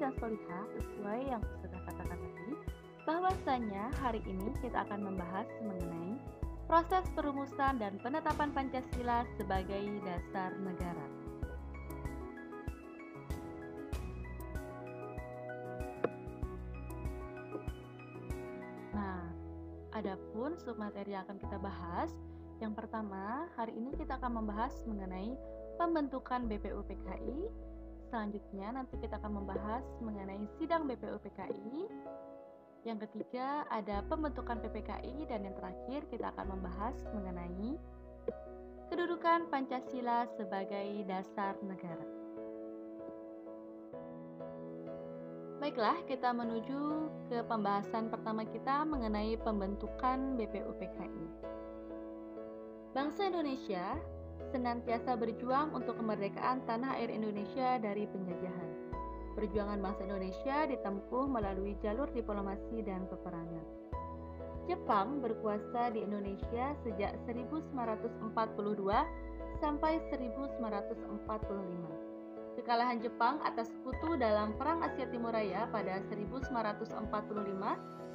dan solihah sesuai yang sudah katakan tadi, bahwasanya hari ini kita akan membahas mengenai proses perumusan dan penetapan Pancasila sebagai dasar negara. Nah, adapun submateri yang akan kita bahas, yang pertama, hari ini kita akan membahas mengenai pembentukan BPUPKI. Selanjutnya, nanti kita akan membahas mengenai sidang BPUPKI. Yang ketiga, ada pembentukan PPKI. Dan yang terakhir, kita akan membahas mengenai kedudukan Pancasila sebagai dasar negara. Baiklah, kita menuju ke pembahasan pertama kita mengenai pembentukan BPUPKI. Bangsa Indonesia senantiasa berjuang untuk kemerdekaan tanah air Indonesia dari penjajahan. Perjuangan bangsa Indonesia ditempuh melalui jalur diplomasi dan peperangan. Jepang berkuasa di Indonesia sejak 1942 sampai 1945. Kekalahan Jepang atas sekutu dalam Perang Asia Timur Raya pada 1945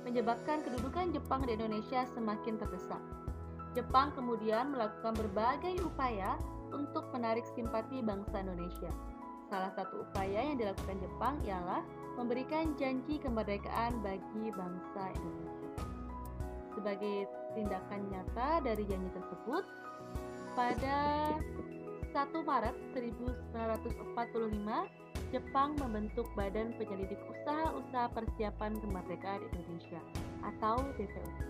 menyebabkan kedudukan Jepang di Indonesia semakin terdesak. Jepang kemudian melakukan berbagai upaya untuk menarik simpati bangsa Indonesia. Salah satu upaya yang dilakukan Jepang ialah memberikan janji kemerdekaan bagi bangsa Indonesia. Sebagai tindakan nyata dari janji tersebut, pada 1 Maret 1945, Jepang membentuk Badan Penyelidik Usaha-Usaha Persiapan Kemerdekaan Indonesia atau BPUPKI.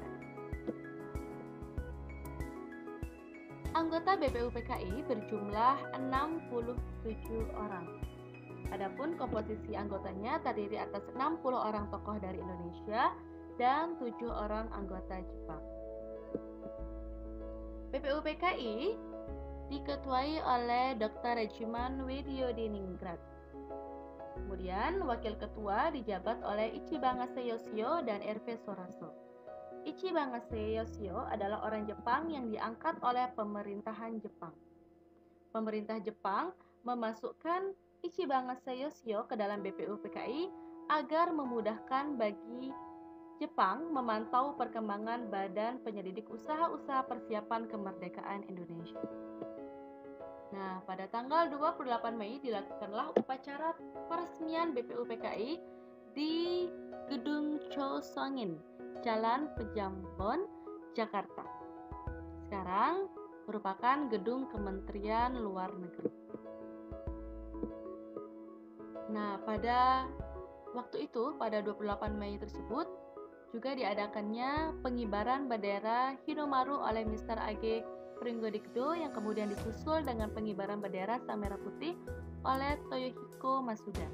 Anggota BPUPKI berjumlah 67 orang. Adapun komposisi anggotanya terdiri atas 60 orang tokoh dari Indonesia dan 7 orang anggota Jepang. BPUPKI diketuai oleh Dr. Regiman Widyodiningrat. Kemudian wakil ketua dijabat oleh Ichibangase Yoshio dan Hervé Soraso. Ichibangase Yoshio adalah orang Jepang yang diangkat oleh pemerintahan Jepang. Pemerintah Jepang memasukkan Ichibangase Yoshio ke dalam BPUPKI agar memudahkan bagi Jepang memantau perkembangan Badan Penyelidik Usaha-Usaha Persiapan Kemerdekaan Indonesia. Nah, pada tanggal 28 Mei dilakukanlah upacara peresmian BPUPKI di Gedung Chosongin, Jalan Pejambon, Jakarta. Sekarang merupakan gedung Kementerian Luar Negeri. Nah, pada waktu itu, pada 28 Mei tersebut, juga diadakannya pengibaran bendera Hinomaru oleh Mr. Age Pringgodikdo yang kemudian disusul dengan pengibaran bendera Sang Merah Putih oleh Toyohiko Masuda.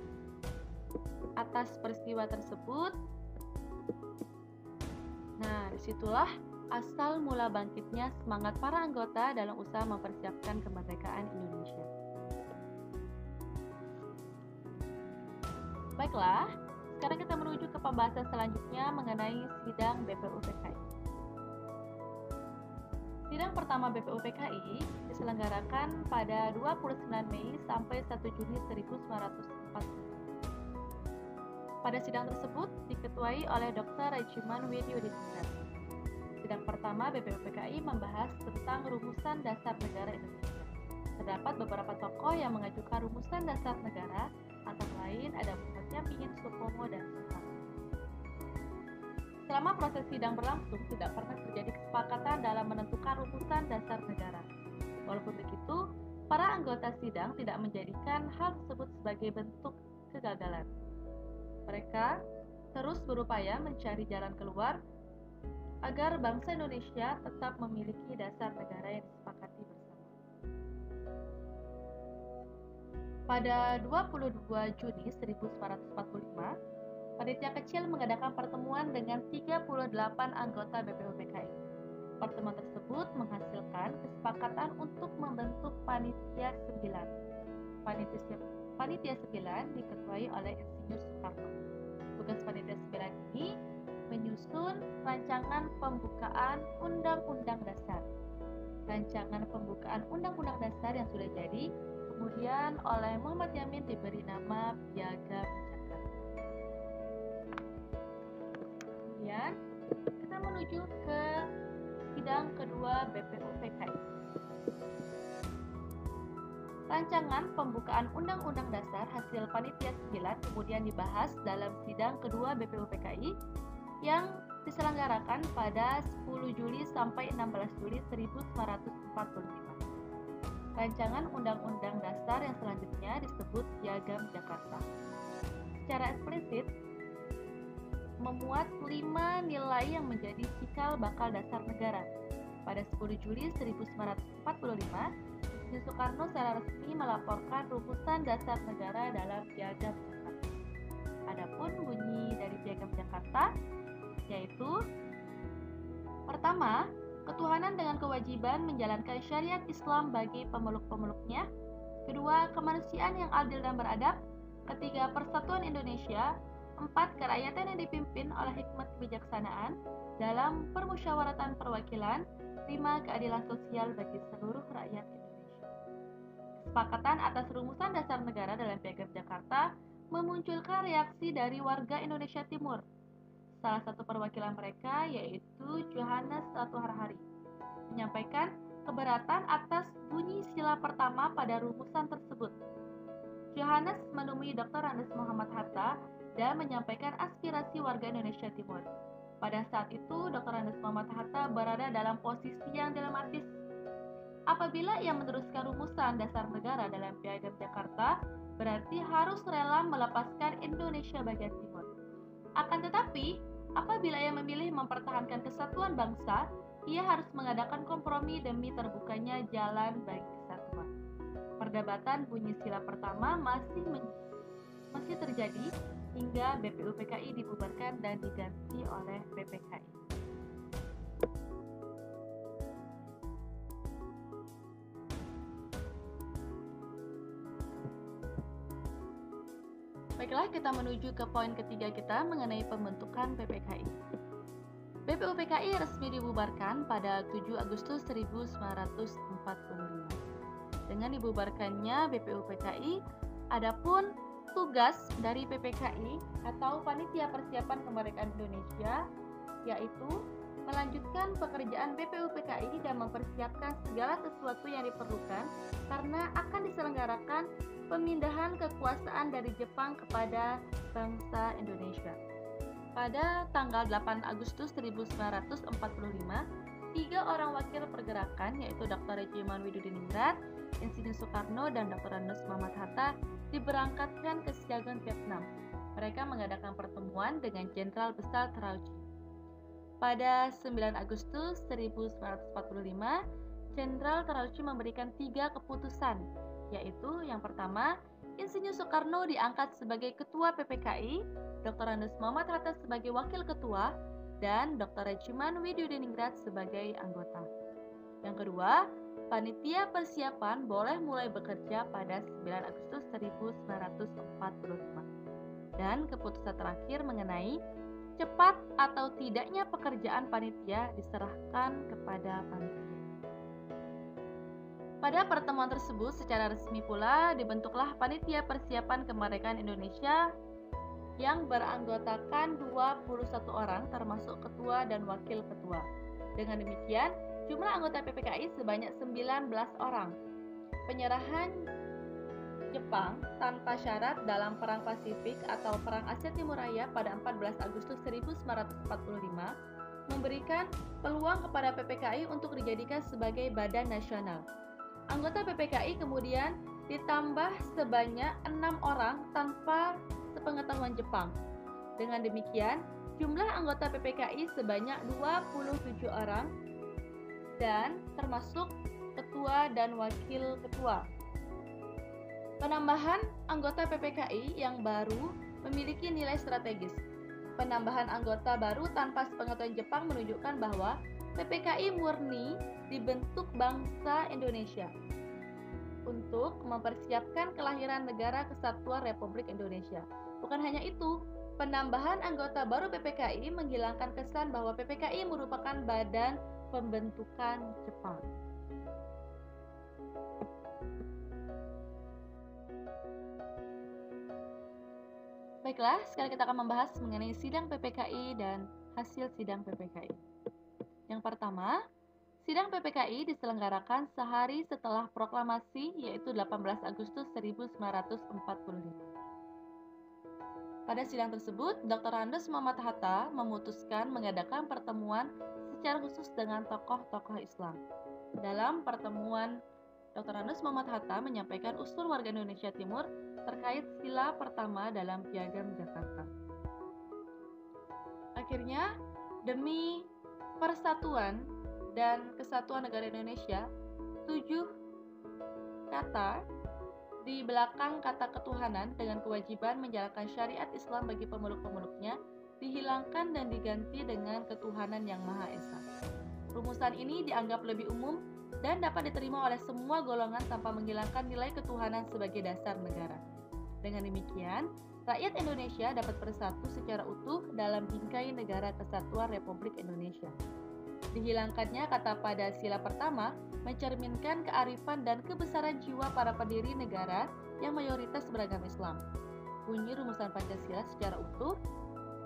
Atas peristiwa tersebut, nah disitulah asal mula bangkitnya semangat para anggota dalam usaha mempersiapkan kemerdekaan Indonesia. Baiklah, sekarang kita menuju ke pembahasan selanjutnya mengenai sidang BPUPKI. Sidang pertama BPUPKI diselenggarakan pada 29 Mei sampai 1 Juni 1940. Pada sidang tersebut diketuai oleh Dr. Regiman Widyodiningrat. Sidang pertama BPUPKI membahas tentang rumusan dasar negara Indonesia. Terdapat beberapa tokoh yang mengajukan rumusan dasar negara, antara lain ada Muhammad Yamin, Supomo, dan Soekarno. Selama proses sidang berlangsung, tidak pernah terjadi kesepakatan dalam menentukan rumusan dasar negara. Walaupun begitu, para anggota sidang tidak menjadikan hal tersebut sebagai bentuk kegagalan. Mereka terus berupaya mencari jalan keluar agar bangsa Indonesia tetap memiliki dasar negara yang disepakati bersama. Pada 22 Juni 1945, panitia kecil mengadakan pertemuan dengan 38 anggota BPUPKI. Pertemuan tersebut menghasilkan kesepakatan untuk membentuk Panitia 9. Panitia 9 diketuai oleh Insinyur Soekarno. Tugas Panitia 9 ini menyusun rancangan pembukaan Undang-Undang Dasar. Rancangan pembukaan Undang-Undang Dasar yang sudah jadi, kemudian oleh Muhammad Yamin diberi nama Piagam Jakarta. menuju ke sidang kedua BPUPKI. Rancangan pembukaan Undang-Undang Dasar hasil Panitia 9 kemudian dibahas dalam sidang kedua BPUPKI yang diselenggarakan pada 10 Juli sampai 16 Juli 1945. Rancangan Undang-Undang Dasar yang selanjutnya disebut Piagam Jakarta. Secara eksplisit, memuat 5 nilai yang menjadi cikal bakal dasar negara. Pada 10 Juli 1945, Soekarno secara resmi melaporkan rumusan dasar negara dalam Piagam Jakarta. Adapun bunyi dari Piagam Jakarta yaitu: pertama, ketuhanan dengan kewajiban menjalankan syariat Islam bagi pemeluk-pemeluknya. Kedua, kemanusiaan yang adil dan beradab. Ketiga, persatuan Indonesia. Empat, kerakyatan yang dipimpin oleh hikmat kebijaksanaan dalam permusyawaratan perwakilan. Lima, keadilan sosial bagi seluruh rakyat Indonesia. Kesepakatan atas rumusan dasar negara dalam Piagam Jakarta memunculkan reaksi dari warga Indonesia Timur. Salah satu perwakilan mereka yaitu Johannes Ratu Harhari menyampaikan keberatan atas bunyi sila pertama pada rumusan tersebut. Johannes menemui Dr. Andes Muhammad Hatta dan menyampaikan aspirasi warga Indonesia Timur. Pada saat itu, Dr. Andes Muhammad Hatta berada dalam posisi yang dilematis. Apabila ia meneruskan rumusan dasar negara dalam Piagam Jakarta, berarti harus rela melepaskan Indonesia bagian timur. Akan tetapi, apabila ia memilih mempertahankan kesatuan bangsa, ia harus mengadakan kompromi demi terbukanya jalan bagi kesatuan. Perdebatan bunyi sila pertama masih terjadi hingga BPUPKI dibubarkan dan diganti oleh BPKI. Baiklah, kita menuju ke poin ketiga kita mengenai pembentukan BPKI. BPUPKI resmi dibubarkan pada 7 Agustus 1945. Dengan dibubarkannya BPUPKI, adapun tugas dari PPKI atau Panitia Persiapan Kemerdekaan Indonesia yaitu melanjutkan pekerjaan BPUPKI dan mempersiapkan segala sesuatu yang diperlukan karena akan diselenggarakan pemindahan kekuasaan dari Jepang kepada bangsa Indonesia. Pada tanggal 8 Agustus 1945, 3 orang wakil pergerakan yaitu Dr. Rejiman Widudiningrat, Insinyur Soekarno, dan Dr. Andes Muhammad Hatta diberangkatkan ke Saigon, Vietnam. Mereka mengadakan pertemuan dengan Jenderal Besar Trauji. Pada 9 Agustus 1945, Jenderal Trauji memberikan 3 keputusan, yaitu yang pertama, Insinyur Soekarno diangkat sebagai Ketua PPKI, Dr. Andes Muhammad Hatta sebagai Wakil Ketua, dan Dr. Rejiman Widudiningrat sebagai anggota. Yang kedua, Panitia Persiapan boleh mulai bekerja pada 9 Agustus 1945. Dan keputusan terakhir mengenai cepat atau tidaknya pekerjaan panitia diserahkan kepada panitia. Pada pertemuan tersebut secara resmi pula dibentuklah Panitia Persiapan Kemerdekaan Indonesia yang beranggotakan 21 orang termasuk ketua dan wakil ketua. Dengan demikian, jumlah anggota PPKI sebanyak 19 orang. Penyerahan Jepang tanpa syarat dalam Perang Pasifik atau Perang Asia Timur Raya pada 14 Agustus 1945 memberikan peluang kepada PPKI untuk dijadikan sebagai badan nasional. Anggota PPKI kemudian ditambah sebanyak 6 orang tanpa sepengetahuan Jepang. Dengan demikian, jumlah anggota PPKI sebanyak 27 orang dan termasuk ketua dan wakil ketua. Penambahan anggota PPKI yang baru memiliki nilai strategis. Penambahan anggota baru tanpa sepengetahuan Jepang menunjukkan bahwa PPKI murni dibentuk bangsa Indonesia untuk mempersiapkan kelahiran Negara Kesatuan Republik Indonesia. Bukan hanya itu, penambahan anggota baru PPKI menghilangkan kesan bahwa PPKI merupakan badan pembentukan Jepang. Baiklah, sekarang kita akan membahas mengenai sidang PPKI dan hasil sidang PPKI. Yang pertama, sidang PPKI diselenggarakan sehari setelah proklamasi, yaitu 18 Agustus 1945. Pada sidang tersebut, Dr. Andes Muhammad Hatta memutuskan mengadakan pertemuan secara khusus dengan tokoh-tokoh Islam. Dalam pertemuan, Dr. Andes Muhammad Hatta menyampaikan usul warga Indonesia Timur terkait sila pertama dalam Piagam Jakarta. Akhirnya, demi persatuan dan kesatuan negara Indonesia, 7 kata di belakang kata ketuhanan dengan kewajiban menjalankan syariat Islam bagi pemeluk-pemeluknya dihilangkan dan diganti dengan ketuhanan yang Maha Esa. Rumusan ini dianggap lebih umum dan dapat diterima oleh semua golongan tanpa menghilangkan nilai ketuhanan sebagai dasar negara. Dengan demikian, rakyat Indonesia dapat bersatu secara utuh dalam bingkai negara kesatuan Republik Indonesia. Dihilangkannya kata pada sila pertama mencerminkan kearifan dan kebesaran jiwa para pendiri negara yang mayoritas beragama Islam. Bunyi rumusan Pancasila secara utuh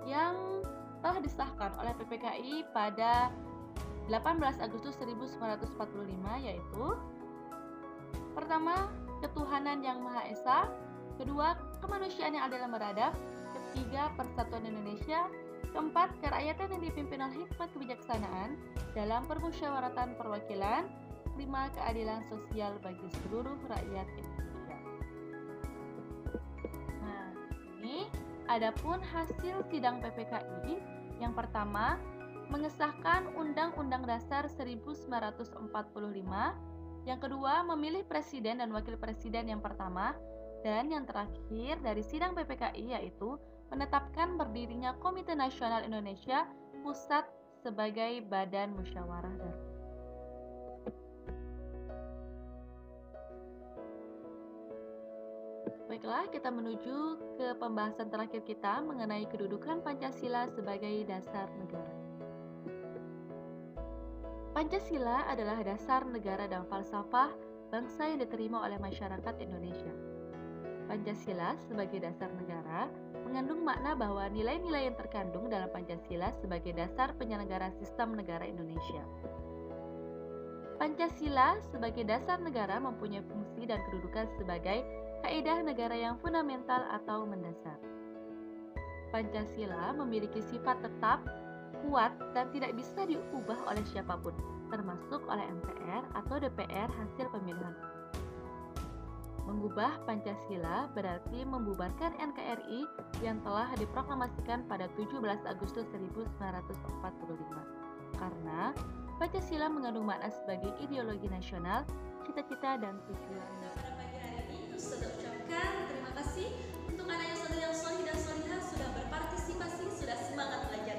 yang telah disahkan oleh PPKI pada 18 Agustus 1945 yaitu: pertama, ketuhanan yang Maha Esa; kedua, kemanusiaan yang adil dan beradab; ketiga, persatuan Indonesia; keempat, kerakyatan yang dipimpin oleh hikmat kebijaksanaan dalam permusyawaratan perwakilan; lima, keadilan sosial bagi seluruh rakyat Indonesia. Nah, ini adapun hasil sidang PPKI. Yang pertama, mengesahkan Undang-Undang Dasar 1945. Yang kedua, memilih presiden dan wakil presiden yang pertama. Dan yang terakhir dari sidang PPKI yaitu menetapkan berdirinya Komite Nasional Indonesia Pusat sebagai Badan Musyawarah Darurat. Baiklah, kita menuju ke pembahasan terakhir kita mengenai kedudukan Pancasila sebagai dasar negara. Pancasila adalah dasar negara dan falsafah bangsa yang diterima oleh masyarakat Indonesia. Pancasila sebagai dasar negara mengandung makna bahwa nilai-nilai yang terkandung dalam Pancasila sebagai dasar penyelenggara sistem negara Indonesia. Pancasila sebagai dasar negara mempunyai fungsi dan kedudukan sebagai kaidah negara yang fundamental atau mendasar. Pancasila memiliki sifat tetap, kuat, dan tidak bisa diubah oleh siapapun, termasuk oleh MPR atau DPR hasil pemilihan. Mengubah Pancasila berarti membubarkan NKRI yang telah diproklamasikan pada 17 Agustus 1945. Karena Pancasila mengandung makna sebagai ideologi nasional, cita-cita, dan tujuan. Pada pagi hari ini sudah ucapkan terima kasih untuk anak yang soleh dan solihah sudah berpartisipasi, sudah semangat belajar.